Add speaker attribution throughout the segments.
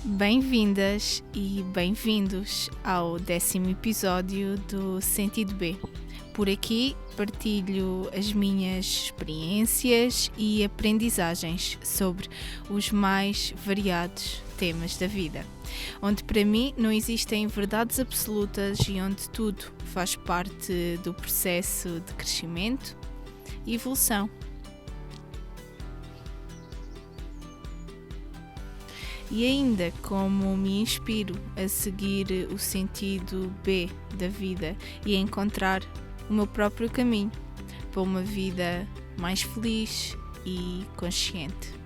Speaker 1: Bem-vindas e bem-vindos ao 10º episódio do Sentido B. Por aqui partilho as minhas experiências e aprendizagens sobre os mais variados temas da vida, onde para mim não existem verdades absolutas e onde tudo faz parte do processo de crescimento e evolução. E ainda como me inspiro a seguir o sentido B da vida e a encontrar o meu próprio caminho para uma vida mais feliz e consciente.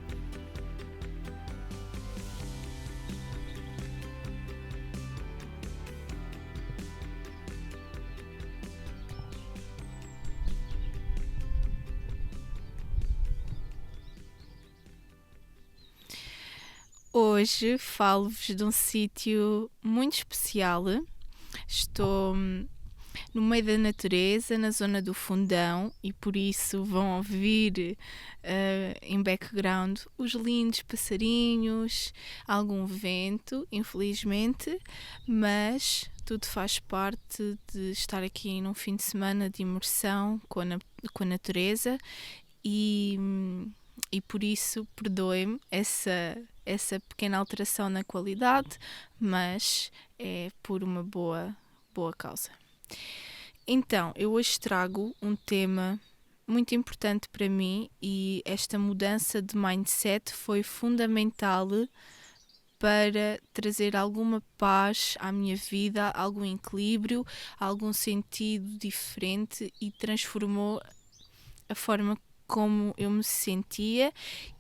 Speaker 1: Hoje falo-vos de um sítio muito especial. Estou no meio da natureza, na zona do Fundão, e por isso vão ouvir em background os lindos passarinhos, algum vento, infelizmente, mas tudo faz parte de estar aqui num fim de semana de imersão com a natureza e por isso perdoem-me essa pequena alteração na qualidade, mas é por uma boa causa. Então, eu hoje trago um tema muito importante para mim e esta mudança de mindset foi fundamental para trazer alguma paz à minha vida, algum equilíbrio, algum sentido diferente e transformou a forma como eu me sentia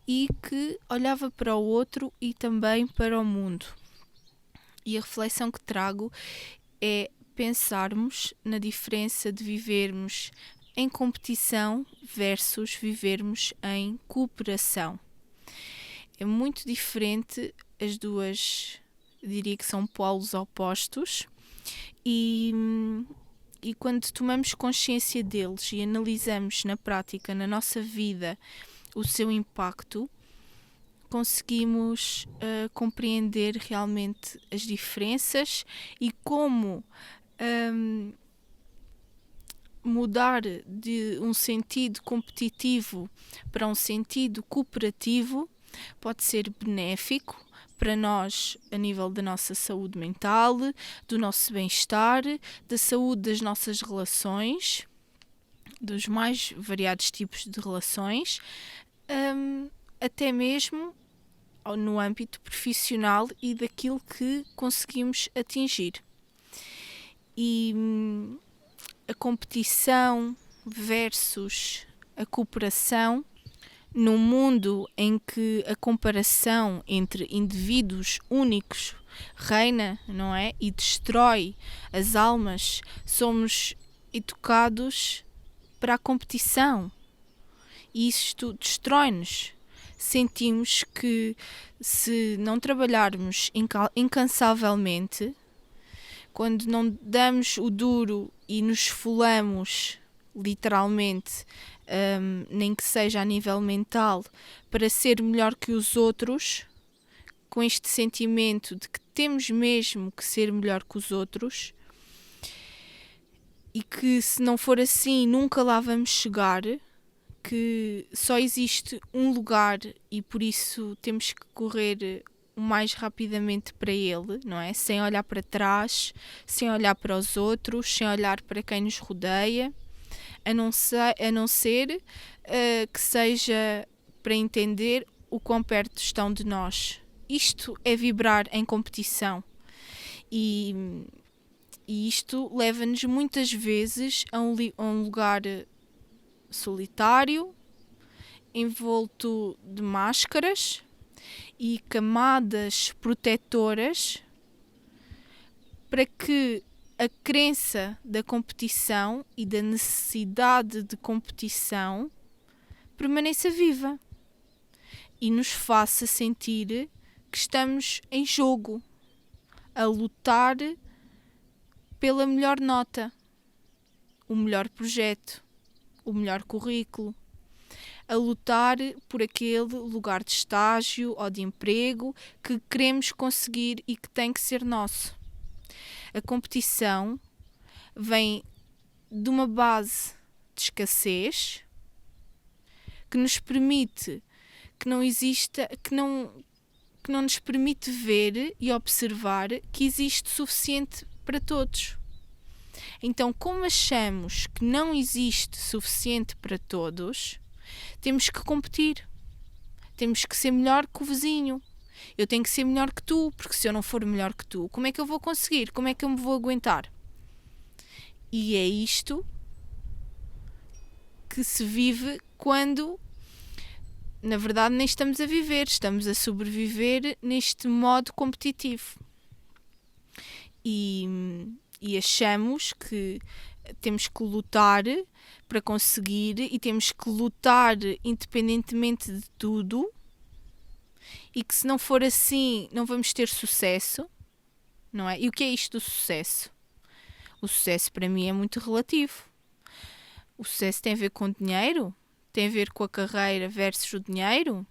Speaker 1: e que olhava para o outro e também para o mundo. E a reflexão que trago é pensarmos na diferença de vivermos em competição versus vivermos em cooperação. É muito diferente, as duas, diria que são polos opostos, e quando tomamos consciência deles e analisamos na prática, na nossa vida, o seu impacto, conseguimos compreender realmente as diferenças e como mudar de um sentido competitivo para um sentido cooperativo pode ser benéfico para nós a nível da nossa saúde mental, do nosso bem-estar, da saúde das nossas relações, dos mais variados tipos de relações, até mesmo no âmbito profissional e daquilo que conseguimos atingir. E a competição versus a cooperação, num mundo em que a comparação entre indivíduos únicos reina, não é? E destrói as almas, somos educados para a competição. E isto destrói-nos. Sentimos que se não trabalharmos incansavelmente, quando não damos o duro e nos esfolamos literalmente, nem que seja a nível mental, para ser melhor que os outros, com este sentimento de que temos mesmo que ser melhor que os outros e que se não for assim nunca lá vamos chegar, que só existe um lugar e por isso temos que correr o mais rapidamente para ele, não é? Sem olhar para trás, sem olhar para os outros, sem olhar para quem nos rodeia, a não ser que seja para entender o quão perto estão de nós. Isto é vibrar em competição e isto leva-nos muitas vezes a um lugar solitário, envolto de máscaras e camadas protetoras para que a crença da competição e da necessidade de competição permaneça viva e nos faça sentir que estamos em jogo, a lutar pela melhor nota, o melhor projeto, o melhor currículo, a lutar por aquele lugar de estágio ou de emprego que queremos conseguir e que tem que ser nosso. A competição vem de uma base de escassez que nos permite que não exista, que não nos permite ver e observar que existe suficiente para todos. Então, como achamos que não existe suficiente para todos, temos que competir. Temos que ser melhor que o vizinho. Eu tenho que ser melhor que tu, porque se eu não for melhor que tu, como é que eu vou conseguir? Como é que eu me vou aguentar? E é isto que se vive quando, na verdade, nem estamos a viver, estamos a sobreviver neste modo competitivo. E achamos que temos que lutar para conseguir e temos que lutar independentemente de tudo e que se não for assim não vamos ter sucesso, não é? E o que é isto do sucesso? O sucesso para mim é muito relativo. O sucesso tem a ver com dinheiro? Tem a ver com a carreira versus o dinheiro?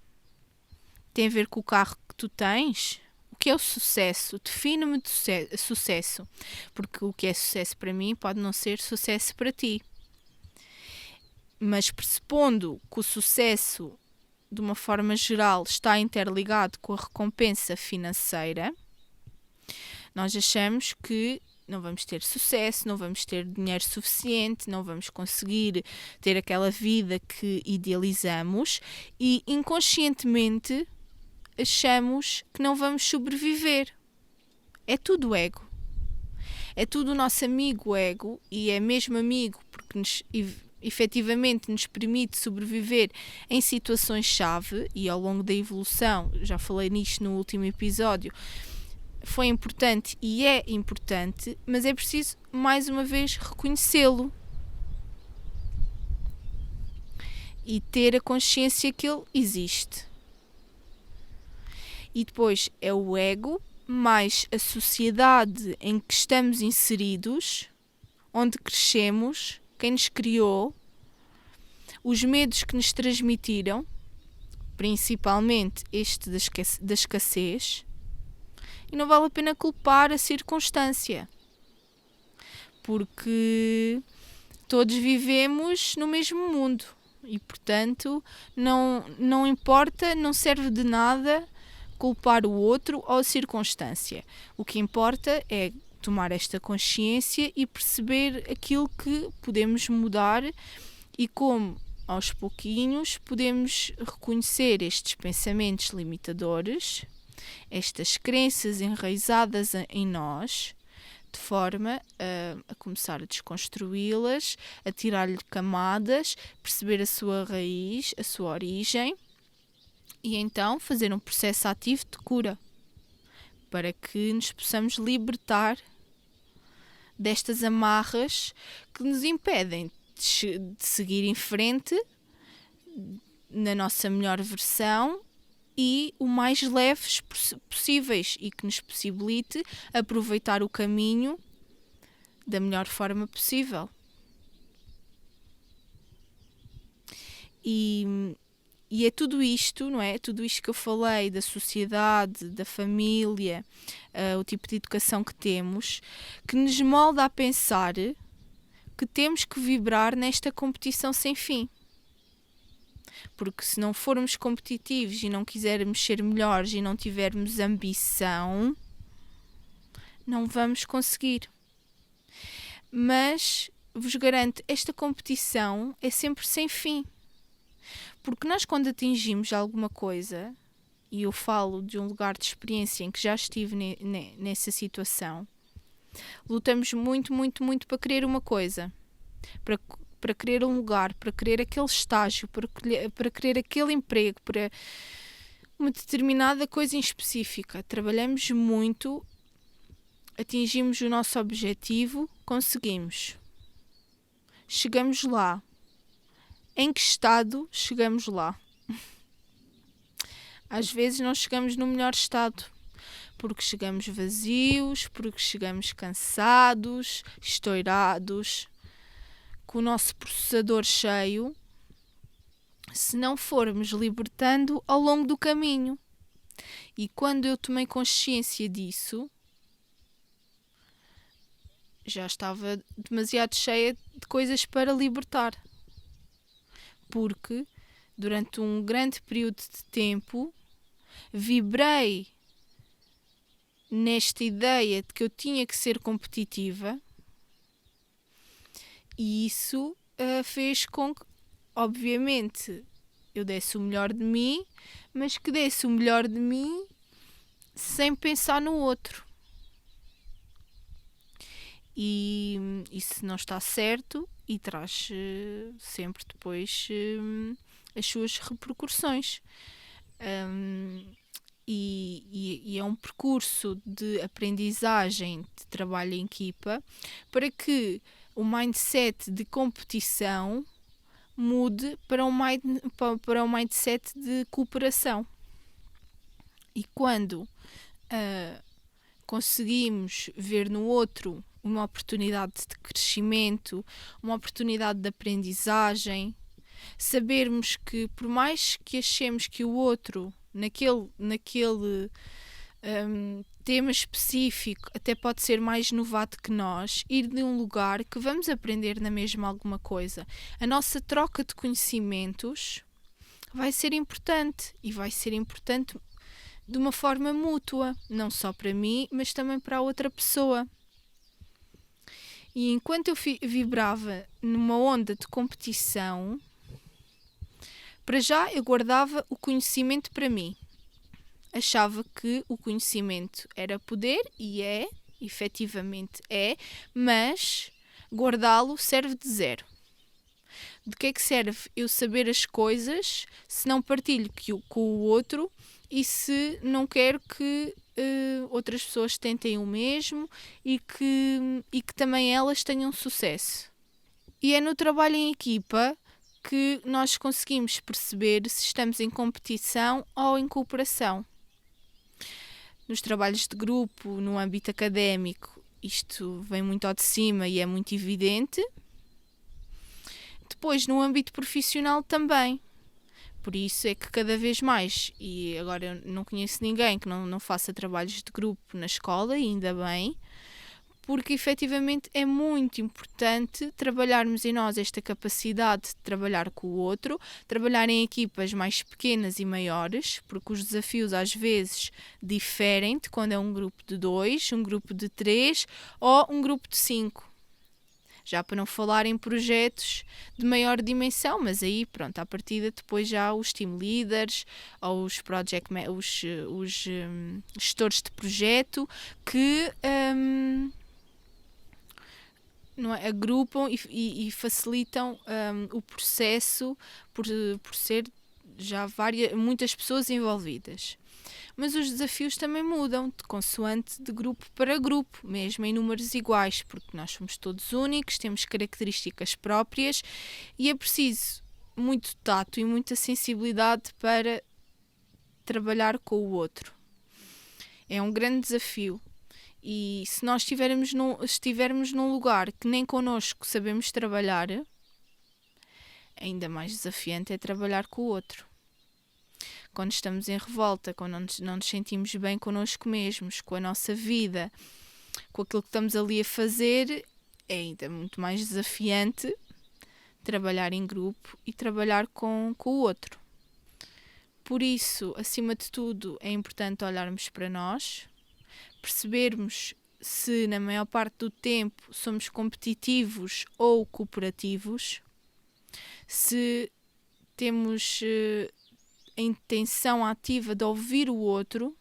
Speaker 1: Tem a ver com o carro que tu tens? O que é o sucesso? Define-me de sucesso. Porque o que é sucesso para mim pode não ser sucesso para ti. Mas pressupondo que o sucesso, de uma forma geral, está interligado com a recompensa financeira, nós achamos que não vamos ter sucesso, não vamos ter dinheiro suficiente, não vamos conseguir ter aquela vida que idealizamos e inconscientemente achamos que não vamos sobreviver. É tudo ego. É tudo o nosso amigo ego, e é mesmo amigo porque efetivamente nos permite sobreviver em situações-chave, e ao longo da evolução, já falei nisto no último episódio, foi importante e é importante, mas é preciso mais uma vez reconhecê-lo e ter a consciência que ele existe. E depois é o ego mais a sociedade em que estamos inseridos, onde crescemos, quem nos criou, os medos que nos transmitiram, principalmente este da escassez, e não vale a pena culpar a circunstância, porque todos vivemos no mesmo mundo e, portanto, não importa, não serve de nada culpar o outro ou a circunstância. O que importa é tomar esta consciência e perceber aquilo que podemos mudar e como, aos pouquinhos, podemos reconhecer estes pensamentos limitadores, estas crenças enraizadas em nós, de forma a começar a desconstruí-las, a tirar-lhe camadas, perceber a sua raiz, a sua origem, e então fazer um processo ativo de cura, para que nos possamos libertar destas amarras que nos impedem de seguir em frente na nossa melhor versão e o mais leves possíveis, e que nos possibilite aproveitar o caminho da melhor forma possível. E é tudo isto, não é? Tudo isto que eu falei da sociedade, da família, o tipo de educação que temos, que nos molda a pensar que temos que vibrar nesta competição sem fim. Porque se não formos competitivos e não quisermos ser melhores e não tivermos ambição, não vamos conseguir. Mas, vos garanto, esta competição é sempre sem fim. Porque nós, quando atingimos alguma coisa, e eu falo de um lugar de experiência em que já estive nessa situação, lutamos muito, muito, muito para querer uma coisa, para querer um lugar, para querer aquele estágio, para querer aquele emprego, para uma determinada coisa em específica. Trabalhamos muito, atingimos o nosso objetivo, conseguimos. Chegamos lá. Em que estado chegamos lá? Às vezes não chegamos no melhor estado, porque chegamos vazios, porque chegamos cansados, estourados, com o nosso processador cheio, se não formos libertando ao longo do caminho. E quando eu tomei consciência disso, já estava demasiado cheia de coisas para libertar. Porque durante um grande período de tempo vibrei nesta ideia de que eu tinha que ser competitiva, e isso fez com que, obviamente, eu desse o melhor de mim, mas que desse o melhor de mim sem pensar no outro. E isso não está certo e traz sempre depois as suas repercussões. E é um percurso de aprendizagem, de trabalho em equipa, para que o mindset de competição mude para um mindset de cooperação. E quando conseguimos ver no outro uma oportunidade de crescimento, uma oportunidade de aprendizagem, sabermos que por mais que achemos que o outro naquele tema específico até pode ser mais novato que nós, ir de um lugar que vamos aprender na mesma alguma coisa. A nossa troca de conhecimentos vai ser importante, e vai ser importante de uma forma mútua, não só para mim, mas também para a outra pessoa. E enquanto eu vibrava numa onda de competição, para já eu guardava o conhecimento para mim. Achava que o conhecimento era poder, e efetivamente é, mas guardá-lo serve de zero. De que é que serve eu saber as coisas se não partilho com o outro e se não quero que outras pessoas tentem o mesmo e que também elas tenham sucesso? E é no trabalho em equipa que nós conseguimos perceber se estamos em competição ou em cooperação. Nos trabalhos de grupo, no âmbito académico, isto vem muito ao de cima e é muito evidente. Depois, no âmbito profissional também. Por isso é que cada vez mais, e agora eu não conheço ninguém que não faça trabalhos de grupo na escola, e ainda bem, porque efetivamente é muito importante trabalharmos em nós esta capacidade de trabalhar com o outro, trabalhar em equipas mais pequenas e maiores, porque os desafios às vezes diferem de quando é um grupo de 2, um grupo de 3 ou um grupo de 5. Já para não falar em projetos de maior dimensão, mas aí, pronto, à partida depois já os team leaders ou os gestores de projeto que não é, agrupam e facilitam o processo por ser já muitas pessoas envolvidas. Mas os desafios também mudam de consoante de grupo para grupo, mesmo em números iguais, porque nós somos todos únicos, temos características próprias e é preciso muito tato e muita sensibilidade para trabalhar com o outro. É um grande desafio. E se nós estivermos num lugar que nem connosco sabemos trabalhar, ainda mais desafiante é trabalhar com o outro. Quando estamos em revolta, quando não nos sentimos bem connosco mesmos, com a nossa vida, com aquilo que estamos ali a fazer, é ainda muito mais desafiante trabalhar em grupo e trabalhar com o outro. Por isso, acima de tudo, é importante olharmos para nós, percebermos se na maior parte do tempo somos competitivos ou cooperativos, se temos a intenção ativa de ouvir o outro,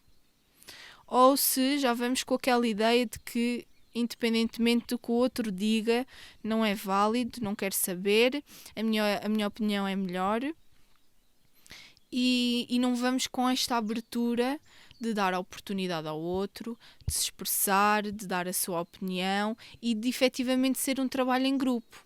Speaker 1: ou se já vamos com aquela ideia de que, independentemente do que o outro diga, não é válido, não quero saber, a minha opinião é melhor, e não vamos com esta abertura de dar a oportunidade ao outro, de se expressar, de dar a sua opinião e de efetivamente ser um trabalho em grupo.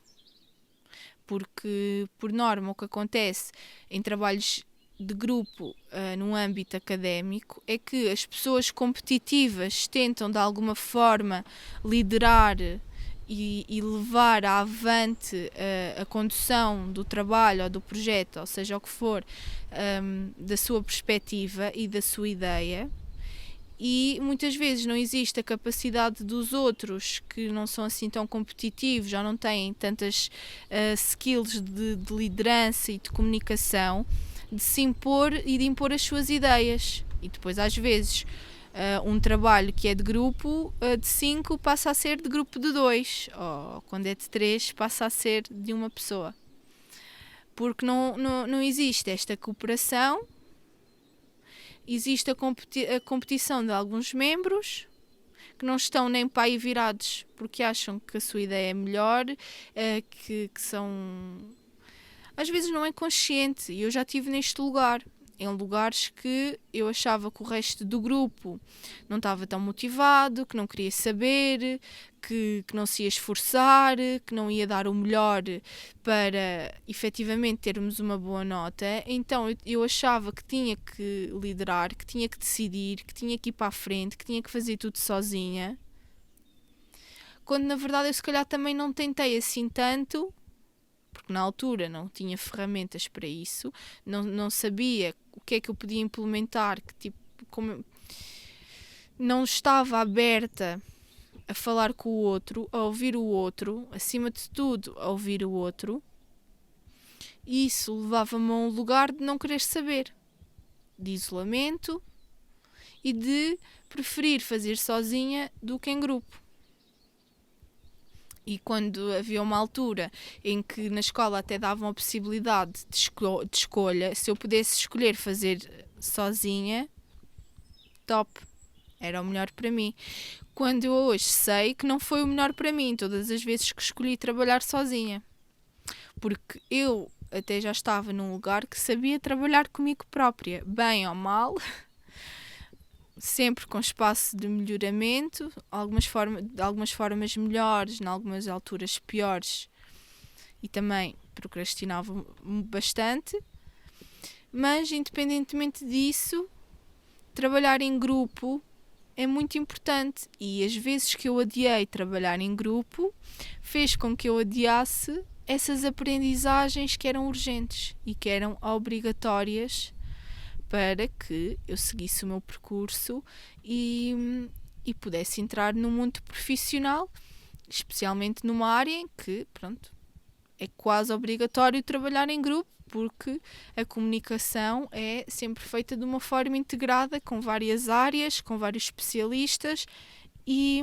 Speaker 1: Porque, por norma, o que acontece em trabalhos de grupo no âmbito académico é que as pessoas competitivas tentam de alguma forma liderar e levar avante a condução do trabalho ou do projeto, ou seja o que for, da sua perspectiva e da sua ideia. E muitas vezes não existe a capacidade dos outros, que não são assim tão competitivos, já não têm tantas skills de liderança e de comunicação, de se impor e de impor as suas ideias. E depois, às vezes, um trabalho que é de grupo de 5 passa a ser de grupo de 2, ou quando é de 3 passa a ser de uma pessoa. Porque não existe esta cooperação. Existe a competição de alguns membros que não estão nem para aí virados porque acham que a sua ideia é melhor, que são... Às vezes não é consciente, e eu já estive neste lugar, em lugares que eu achava que o resto do grupo não estava tão motivado, que não queria saber, que não se ia esforçar, que não ia dar o melhor para efetivamente termos uma boa nota. Então eu achava que tinha que liderar, que tinha que decidir, que tinha que ir para a frente, que tinha que fazer tudo sozinha. Quando na verdade eu se calhar também não tentei assim tanto, porque na altura não tinha ferramentas para isso, não sabia o que é que eu podia implementar, não estava aberta a falar com o outro, a ouvir o outro, acima de tudo a ouvir o outro, e isso levava-me a um lugar de não querer saber, de isolamento e de preferir fazer sozinha do que em grupo. E quando havia uma altura em que na escola até davam a possibilidade de escolha, se eu pudesse escolher fazer sozinha, top, era o melhor para mim. Quando eu hoje sei que não foi o melhor para mim, todas as vezes que escolhi trabalhar sozinha. Porque eu até já estava num lugar que sabia trabalhar comigo própria, bem ou mal, sempre com espaço de melhoramento, de algumas formas melhores, em algumas alturas piores, e também procrastinava bastante. Mas independentemente disso, trabalhar em grupo é muito importante, e as vezes que eu adiei trabalhar em grupo fez com que eu adiasse essas aprendizagens que eram urgentes e que eram obrigatórias para que eu seguisse o meu percurso e pudesse entrar no mundo profissional, especialmente numa área em que, pronto, é quase obrigatório trabalhar em grupo, porque a comunicação é sempre feita de uma forma integrada, com várias áreas, com vários especialistas, e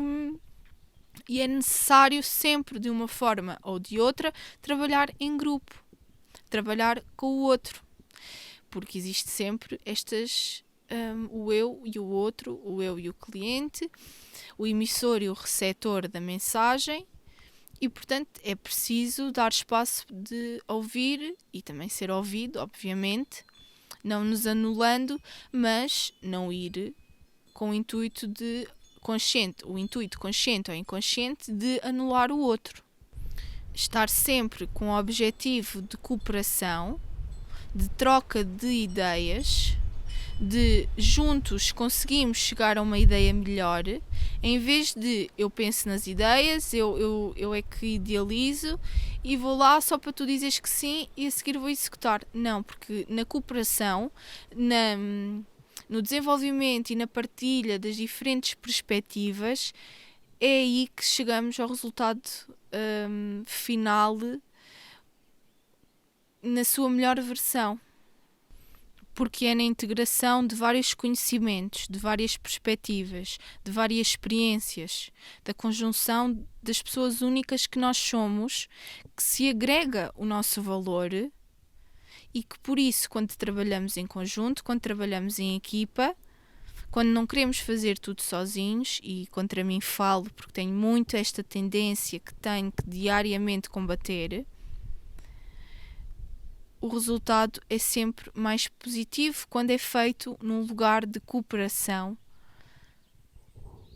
Speaker 1: é necessário sempre, de uma forma ou de outra, trabalhar em grupo, trabalhar com o outro, porque existe sempre o eu e o outro, o eu e o cliente, o emissor e o receptor da mensagem, e portanto é preciso dar espaço de ouvir e também ser ouvido, obviamente, não nos anulando, mas não ir com o intuito consciente ou inconsciente de anular o outro. Estar sempre com o objetivo de cooperação, de troca de ideias, de juntos conseguimos chegar a uma ideia melhor, em vez de eu penso nas ideias, eu é que idealizo e vou lá só para tu dizeres que sim e a seguir vou executar. Não, porque na cooperação, no desenvolvimento e na partilha das diferentes perspectivas, é aí que chegamos ao resultado final na sua melhor versão. Porque é na integração de vários conhecimentos, de várias perspectivas, de várias experiências, da conjunção das pessoas únicas que nós somos, que se agrega o nosso valor, e que por isso, quando trabalhamos em conjunto, quando trabalhamos em equipa, quando não queremos fazer tudo sozinhos, e contra mim falo porque tenho muito esta tendência que tenho que diariamente combater, o resultado é sempre mais positivo quando é feito num lugar de cooperação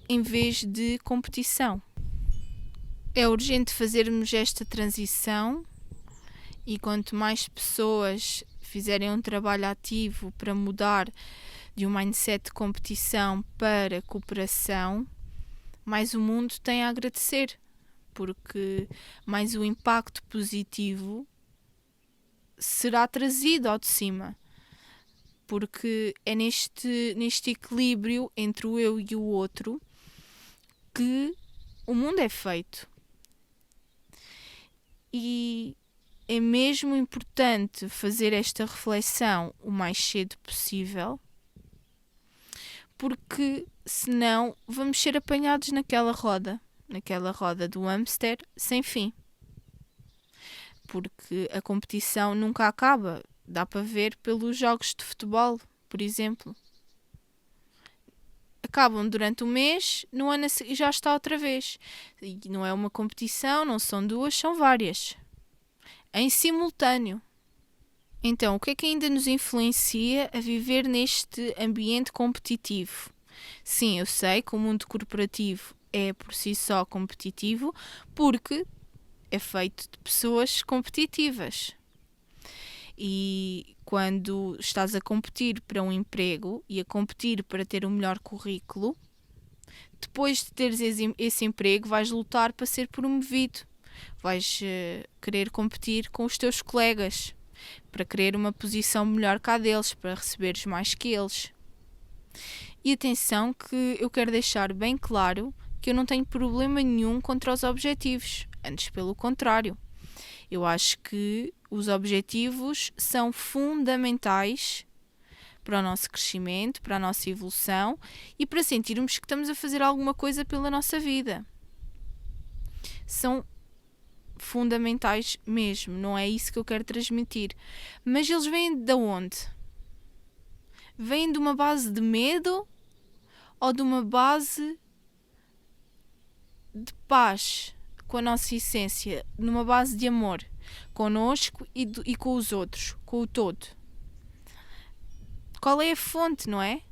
Speaker 1: em vez de competição. É urgente fazermos esta transição, e quanto mais pessoas fizerem um trabalho ativo para mudar de um mindset de competição para cooperação, mais o mundo tem a agradecer, porque mais o impacto positivo será trazido ao de cima. Porque é neste equilíbrio entre o eu e o outro que o mundo é feito. E é mesmo importante fazer esta reflexão o mais cedo possível, porque senão vamos ser apanhados naquela roda do hamster sem fim. Porque a competição nunca acaba. Dá para ver pelos jogos de futebol, por exemplo. Acabam durante um mês, no ano e já está outra vez. E não é uma competição, não são duas, são várias. Em simultâneo. Então, o que é que ainda nos influencia a viver neste ambiente competitivo? Sim, eu sei que o mundo corporativo é por si só competitivo, porque é feito de pessoas competitivas. E quando estás a competir para um emprego e a competir para ter o melhor currículo, depois de teres esse emprego, vais lutar para ser promovido. Vais querer competir com os teus colegas para querer uma posição melhor que a deles, para receberes mais que eles. E atenção que eu quero deixar bem claro que eu não tenho problema nenhum contra os objetivos. Antes, pelo contrário. Eu acho que os objetivos são fundamentais para o nosso crescimento, para a nossa evolução e para sentirmos que estamos a fazer alguma coisa pela nossa vida. São fundamentais mesmo, não é isso que eu quero transmitir. Mas eles vêm de onde? Vêm de uma base de medo ou de uma base de paz com a nossa essência, numa base de amor connosco e com os outros, com o todo? Qual é a fonte, não é?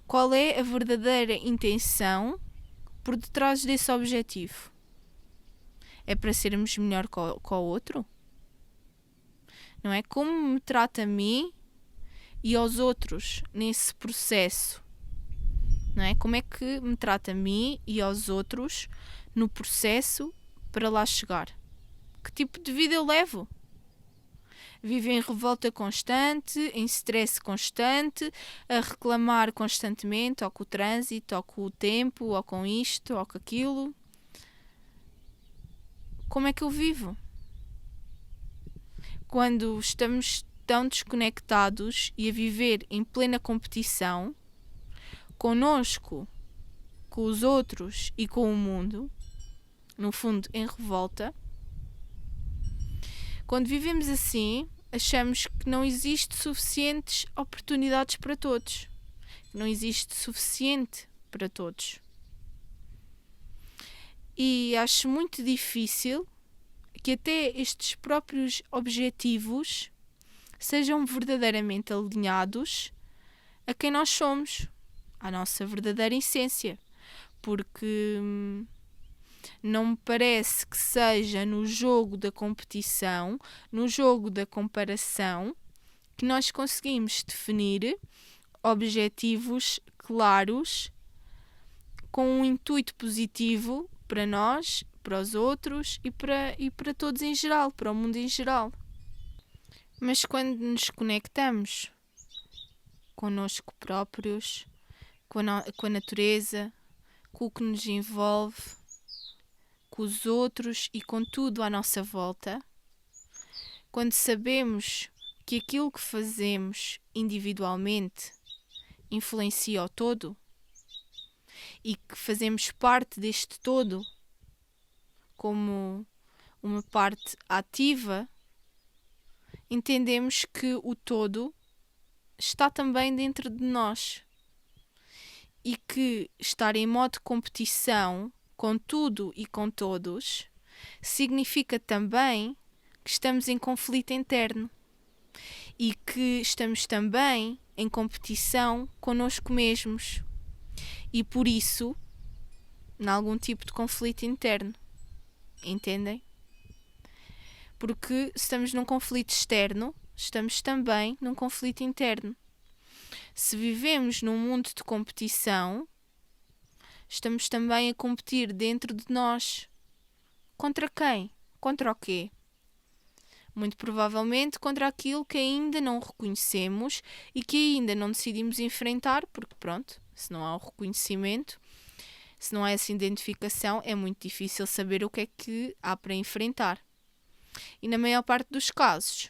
Speaker 1: Qual é a verdadeira intenção por detrás desse objetivo? É para sermos melhor com o outro? Não é? Como me trata a mim e aos outros nesse processo? Não é? Como é que me trata a mim e aos outros no processo para lá chegar? Que tipo de vida eu levo? Vivo em revolta constante, em stress constante, a reclamar constantemente, ou com o trânsito, ou com o tempo, ou com isto, ou com aquilo. Como é que eu vivo? Quando estamos tão desconectados e a viver em plena competição, connosco, com os outros e com o mundo, no fundo em revolta, quando vivemos assim, achamos que não existe suficientes oportunidades para todos, que não existe suficiente para todos. E acho muito difícil que até estes próprios objetivos sejam verdadeiramente alinhados a quem nós somos, à nossa verdadeira essência, porque não me parece que seja no jogo da competição, no jogo da comparação, que nós conseguimos definir objetivos claros com um intuito positivo para nós, para os outros e para todos em geral, para o mundo em geral. Mas quando nos conectamos connosco próprios, com a natureza, com o que nos envolve, com os outros e com tudo à nossa volta, quando sabemos que aquilo que fazemos individualmente influencia o todo e que fazemos parte deste todo como uma parte ativa, entendemos que o todo está também dentro de nós e que estar em modo competição com tudo e com todos significa também que estamos em conflito interno e que estamos também em competição connosco mesmos e por isso em algum tipo de conflito interno, entendem? Porque se estamos num conflito externo, estamos também num conflito interno. Se vivemos num mundo de competição, estamos também a competir dentro de nós. Contra quem? Contra o quê? Muito provavelmente contra aquilo que ainda não reconhecemos e que ainda não decidimos enfrentar, porque pronto, se não há o reconhecimento, se não há essa identificação, é muito difícil saber o que é que há para enfrentar. E na maior parte dos casos,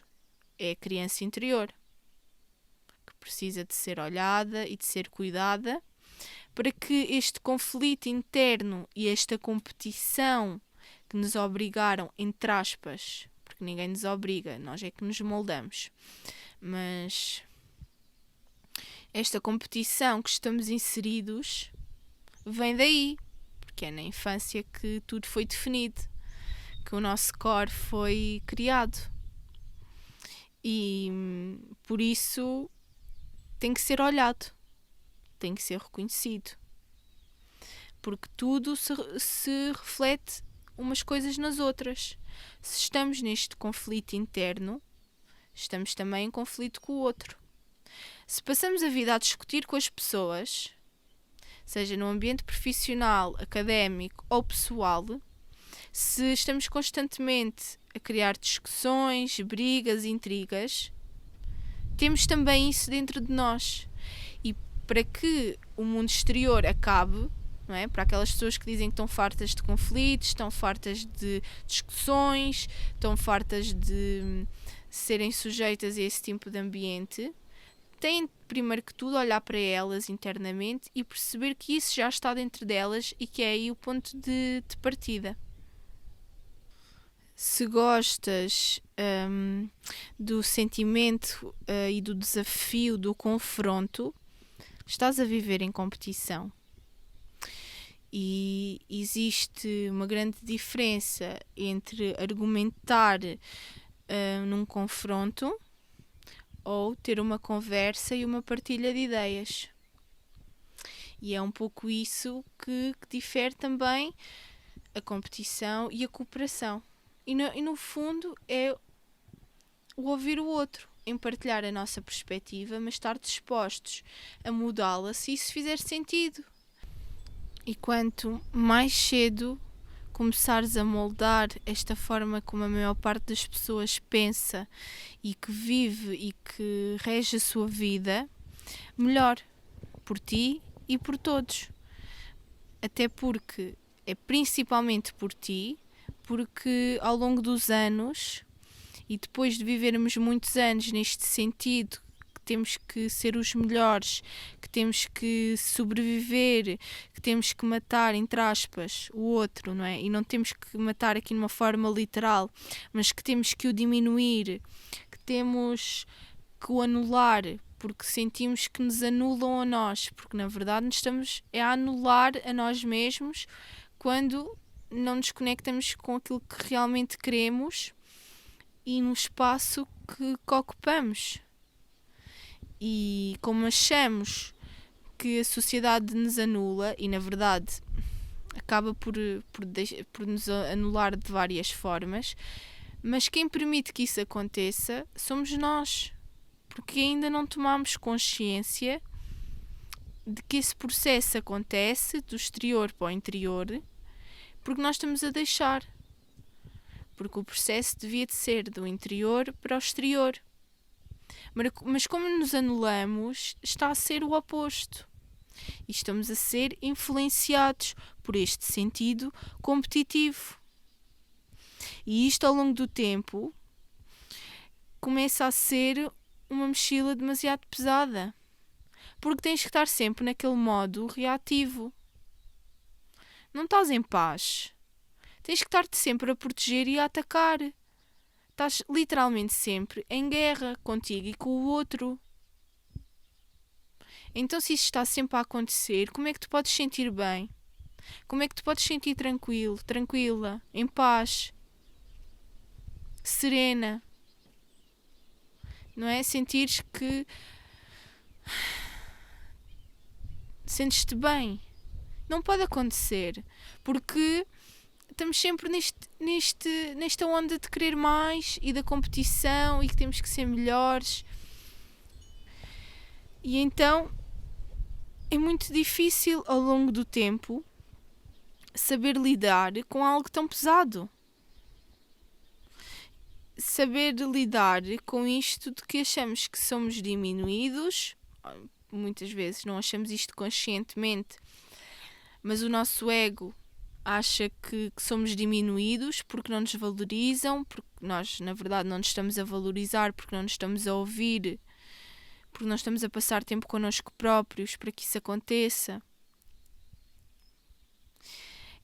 Speaker 1: é a criança interior, que precisa de ser olhada e de ser cuidada, para que este conflito interno e esta competição que nos obrigaram, entre aspas, porque ninguém nos obriga, nós é que nos moldamos, mas esta competição que estamos inseridos vem daí, porque é na infância que tudo foi definido, que o nosso core foi criado. E por isso tem que ser olhado, tem que ser reconhecido, porque tudo se reflete umas coisas nas outras. Se estamos neste conflito interno, estamos também em conflito com o outro. Se passamos a vida a discutir com as pessoas, seja no ambiente profissional, académico ou pessoal, se estamos constantemente a criar discussões, brigas, intrigas, temos também isso dentro de nós. E para que o mundo exterior acabe, não é? Para aquelas pessoas que dizem que estão fartas de conflitos, estão fartas de discussões, estão fartas de serem sujeitas a esse tipo de ambiente, têm primeiro que tudo olhar para elas internamente e perceber que isso já está dentro delas e que é aí o ponto de partida. Se gostas do sentimento e do desafio, do confronto, estás a viver em competição. E existe uma grande diferença entre argumentar num confronto ou ter uma conversa e uma partilha de ideias. E é um pouco isso que difere também a competição e a cooperação. E no fundo é o ouvir o outro, em partilhar a nossa perspectiva, mas estar dispostos a mudá-la se isso fizer sentido. E quanto mais cedo começares a moldar esta forma como a maior parte das pessoas pensa e que vive e que rege a sua vida, melhor por ti e por todos. Até porque é principalmente por ti, porque ao longo dos anos e depois de vivermos muitos anos neste sentido, que temos que ser os melhores, que temos que sobreviver, que temos que matar, entre aspas, o outro, não é? E não temos que matar aqui numa forma literal, mas que temos que o diminuir, que temos que o anular, porque sentimos que nos anulam a nós, porque na verdade nos estamos a anular a nós mesmos quando não nos conectamos com aquilo que realmente queremos e no espaço que ocupamos. E como achamos que a sociedade nos anula, e na verdade acaba por nos anular de várias formas, mas quem permite que isso aconteça somos nós, porque ainda não tomamos consciência de que esse processo acontece do exterior para o interior, porque nós estamos a deixar. Porque o processo devia de ser do interior para o exterior. Mas como nos anulamos, está a ser o oposto. E estamos a ser influenciados por este sentido competitivo. E isto ao longo do tempo começa a ser uma mochila demasiado pesada. Porque tens que estar sempre naquele modo reativo. Não estás em paz. Tens que estar-te sempre a proteger e a atacar. Estás literalmente sempre em guerra contigo e com o outro. Então se isso está sempre a acontecer, como é que tu podes sentir bem? Como é que tu podes sentir tranquilo, tranquila, em paz, serena? Não é? Sentires que sentes-te bem. Não pode acontecer, porque estamos sempre nesta onda de querer mais e da competição e que temos que ser melhores. E então é muito difícil ao longo do tempo saber lidar com algo tão pesado. Saber lidar com isto de que achamos que somos diminuídos, muitas vezes não achamos isto conscientemente, mas o nosso ego acha que somos diminuídos porque não nos valorizam, porque nós, na verdade, não nos estamos a valorizar, porque não nos estamos a ouvir, porque não estamos a passar tempo connosco próprios para que isso aconteça.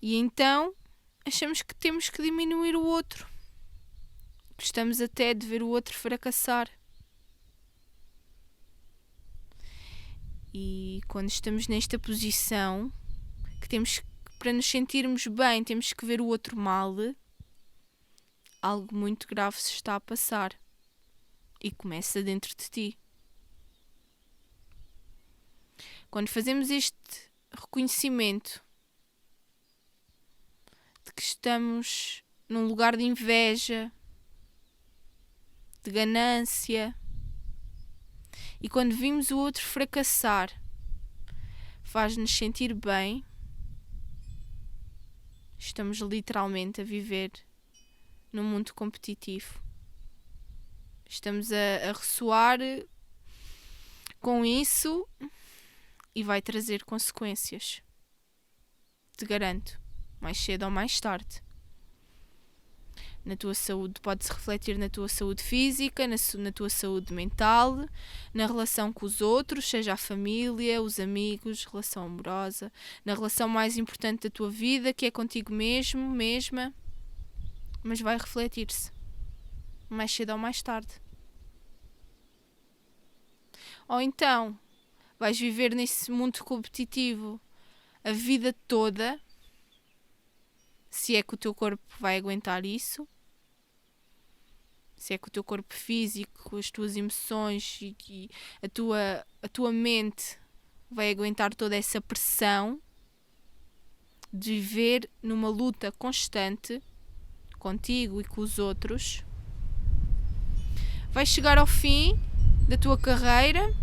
Speaker 1: E então achamos que temos que diminuir o outro. Gostamos até de ver o outro fracassar. E quando estamos nesta posição, que temos, para nos sentirmos bem, temos que ver o outro mal, algo muito grave se está a passar. E começa dentro de ti. Quando fazemos este reconhecimento de que estamos num lugar de inveja, de ganância, e quando vimos o outro fracassar, faz-nos sentir bem, estamos literalmente a viver num mundo competitivo. Estamos a ressoar com isso e vai trazer consequências. Te garanto, mais cedo ou mais tarde. Na tua saúde, pode-se refletir na tua saúde física, na tua saúde mental, na relação com os outros, seja a família, os amigos, relação amorosa, na relação mais importante da tua vida, que é contigo mesmo, mesma, mas vai refletir-se, mais cedo ou mais tarde. Ou então, vais viver nesse mundo competitivo a vida toda, se é que o teu corpo vai aguentar isso, se é que o teu corpo físico, as tuas emoções e a tua mente vai aguentar toda essa pressão de viver numa luta constante contigo e com os outros. Vais chegar ao fim da tua carreira,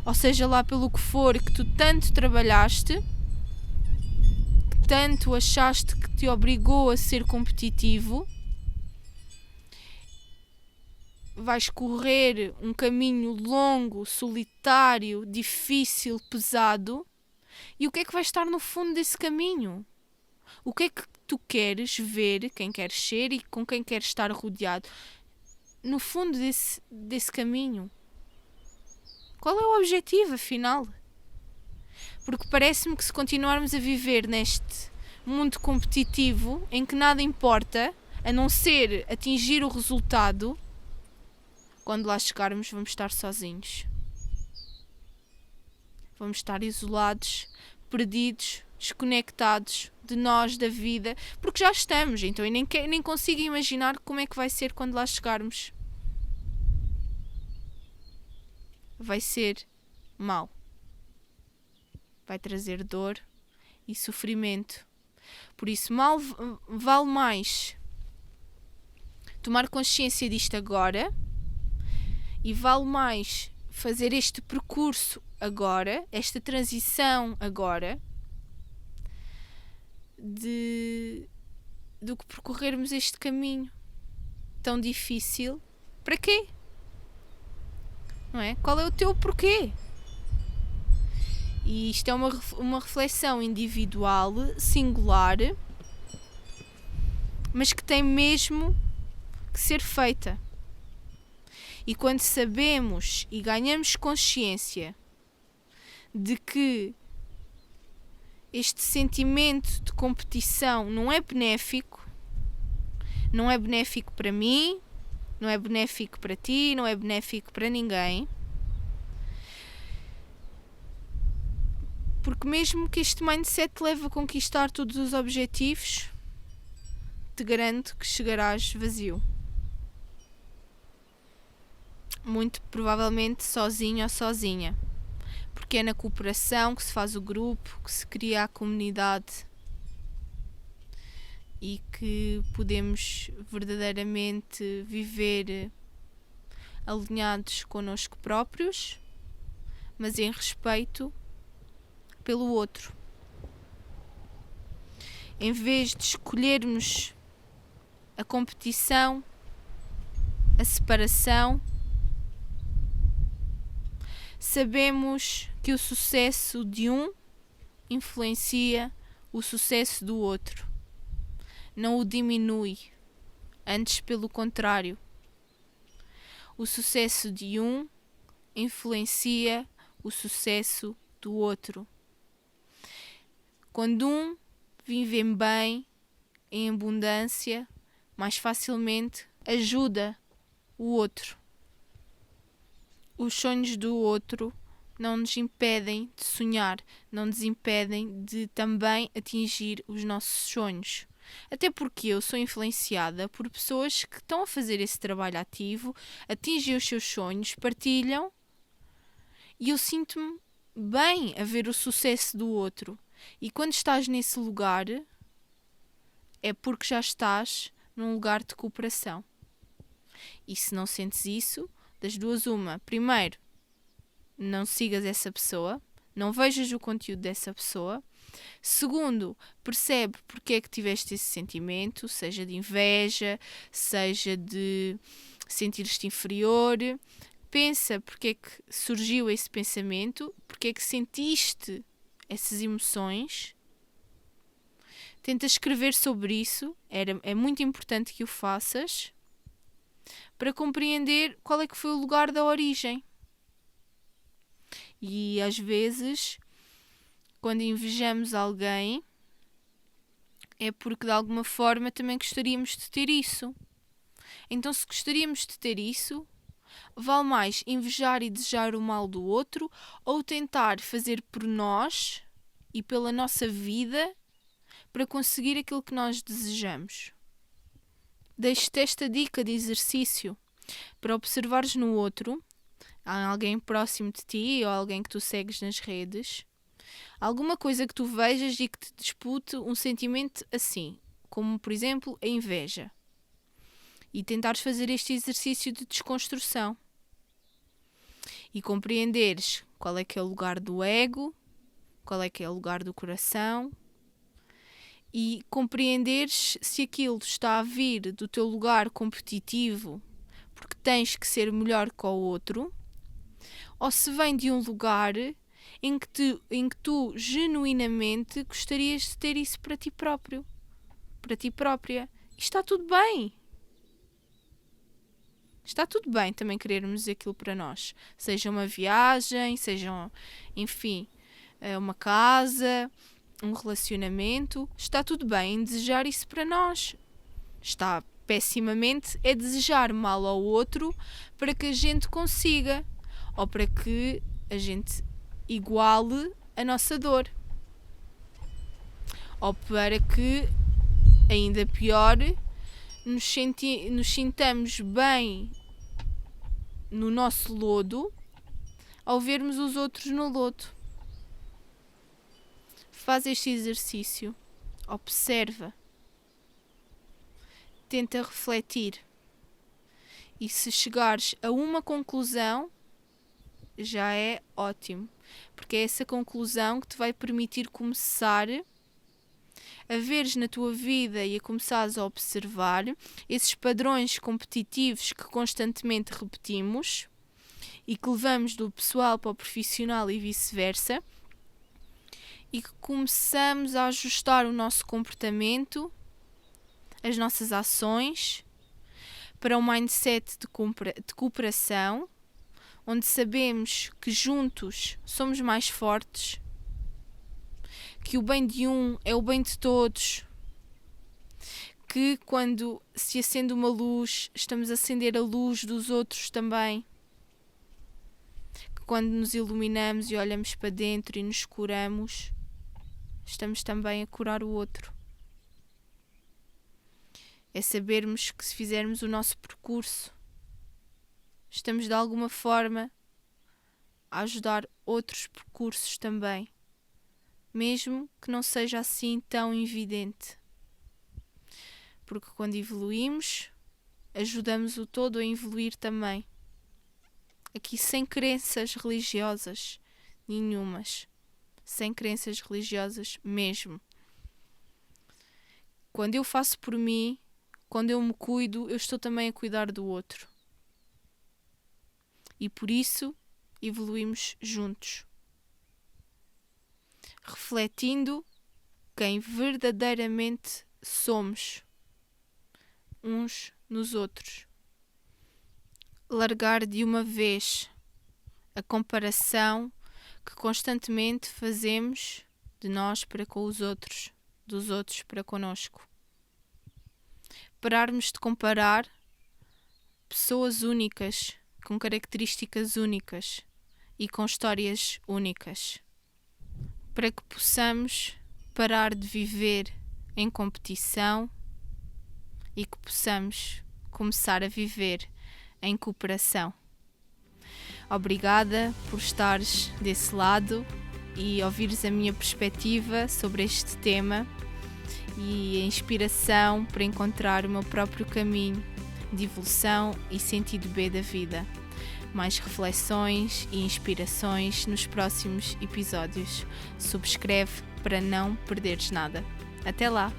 Speaker 1: ou seja lá pelo que for que tu tanto trabalhaste, que tanto achaste que te obrigou a ser competitivo, vais correr um caminho longo, solitário, difícil, pesado. E o que é que vai estar no fundo desse caminho? O que é que tu queres ver, quem queres ser e com quem queres estar rodeado no fundo desse caminho? Qual é o objetivo, afinal? Porque parece-me que se continuarmos a viver neste mundo competitivo, em que nada importa, a não ser atingir o resultado, quando lá chegarmos vamos estar sozinhos. Vamos estar isolados, perdidos, desconectados de nós, da vida, porque já estamos, então eu nem consigo imaginar como é que vai ser quando lá chegarmos. Vai ser mau. Vai trazer dor e sofrimento. Por isso, vale mais tomar consciência disto agora, e vale mais fazer este percurso agora, esta transição agora, do que percorrermos este caminho tão difícil. Para quê? Não é? Qual é o teu porquê? E isto é uma reflexão individual, singular, mas que tem mesmo que ser feita. E quando sabemos e ganhamos consciência de que este sentimento de competição não é benéfico para mim, não é benéfico para ti, não é benéfico para ninguém. Porque mesmo que este mindset te leve a conquistar todos os objetivos, te garanto que chegarás vazio. Muito provavelmente sozinho ou sozinha. Porque é na cooperação que se faz o grupo, que se cria a comunidade e que podemos verdadeiramente viver alinhados connosco próprios, mas em respeito pelo outro. Em vez de escolhermos a competição, a separação, sabemos que o sucesso de um influencia o sucesso do outro. Não o diminui, antes pelo contrário. O sucesso de um influencia o sucesso do outro. Quando um vive bem, em abundância, mais facilmente ajuda o outro. Os sonhos do outro não nos impedem de sonhar, não nos impedem de também atingir os nossos sonhos. Até porque eu sou influenciada por pessoas que estão a fazer esse trabalho ativo, atingem os seus sonhos, partilham, e eu sinto-me bem a ver o sucesso do outro. E quando estás nesse lugar, é porque já estás num lugar de cooperação. E se não sentes isso, das duas uma. Primeiro, não sigas essa pessoa, não vejas o conteúdo dessa pessoa. Segundo, percebe porque é que tiveste esse sentimento, seja de inveja, seja de sentir-te inferior. Pensa porque é que surgiu esse pensamento, porque é que sentiste essas emoções. Tenta escrever sobre isso, é muito importante que o faças, para compreender qual é que foi o lugar da origem. E às vezes, quando invejamos alguém, é porque de alguma forma também gostaríamos de ter isso. Então, se gostaríamos de ter isso, vale mais invejar e desejar o mal do outro, ou tentar fazer por nós e pela nossa vida para conseguir aquilo que nós desejamos. Deixo-te esta dica de exercício para observares no outro, alguém próximo de ti ou alguém que tu segues nas redes, alguma coisa que tu vejas e que te dispute um sentimento assim, como por exemplo a inveja. E tentares fazer este exercício de desconstrução. E compreenderes qual é que é o lugar do ego, qual é que é o lugar do coração, e compreenderes se aquilo está a vir do teu lugar competitivo, porque tens que ser melhor que o outro, ou se vem de um lugar em que tu genuinamente gostarias de ter isso para ti próprio, para ti própria. E está tudo bem. Está tudo bem também querermos aquilo para nós. Seja uma viagem, seja, enfim, uma casa, um relacionamento. Está tudo bem em desejar isso para nós. Está pessimamente é desejar mal ao outro para que a gente consiga, ou para que a gente iguale a nossa dor, ou para que, ainda pior, nos sintamos bem no nosso lodo ao vermos os outros no lodo. Faz este exercício, observa, tenta refletir, e se chegares a uma conclusão, já é ótimo, porque é essa conclusão que te vai permitir começar a veres na tua vida e a começares a observar esses padrões competitivos que constantemente repetimos e que levamos do pessoal para o profissional e vice-versa, e que começamos a ajustar o nosso comportamento, as nossas ações, para um mindset de cooperação, onde sabemos que juntos somos mais fortes, que o bem de um é o bem de todos, que quando se acende uma luz, estamos a acender a luz dos outros também, que quando nos iluminamos e olhamos para dentro e nos curamos, estamos também a curar o outro. É sabermos que se fizermos o nosso percurso, estamos de alguma forma a ajudar outros percursos também, mesmo que não seja assim tão evidente. Porque quando evoluímos, ajudamos o todo a evoluir também. Aqui sem crenças religiosas nenhumas. Sem crenças religiosas mesmo. Quando eu faço por mim, quando eu me cuido, eu estou também a cuidar do outro. E por isso evoluímos juntos, refletindo quem verdadeiramente somos uns nos outros. Largar de uma vez a comparação que constantemente fazemos de nós para com os outros, dos outros para connosco. Pararmos de comparar pessoas únicas, com características únicas e com histórias únicas, para que possamos parar de viver em competição e que possamos começar a viver em cooperação. Obrigada por estares desse lado e ouvires a minha perspectiva sobre este tema e a inspiração para encontrar o meu próprio caminho de evolução e sentido B da vida. Mais reflexões e inspirações nos próximos episódios. Subscreve para não perderes nada. Até lá!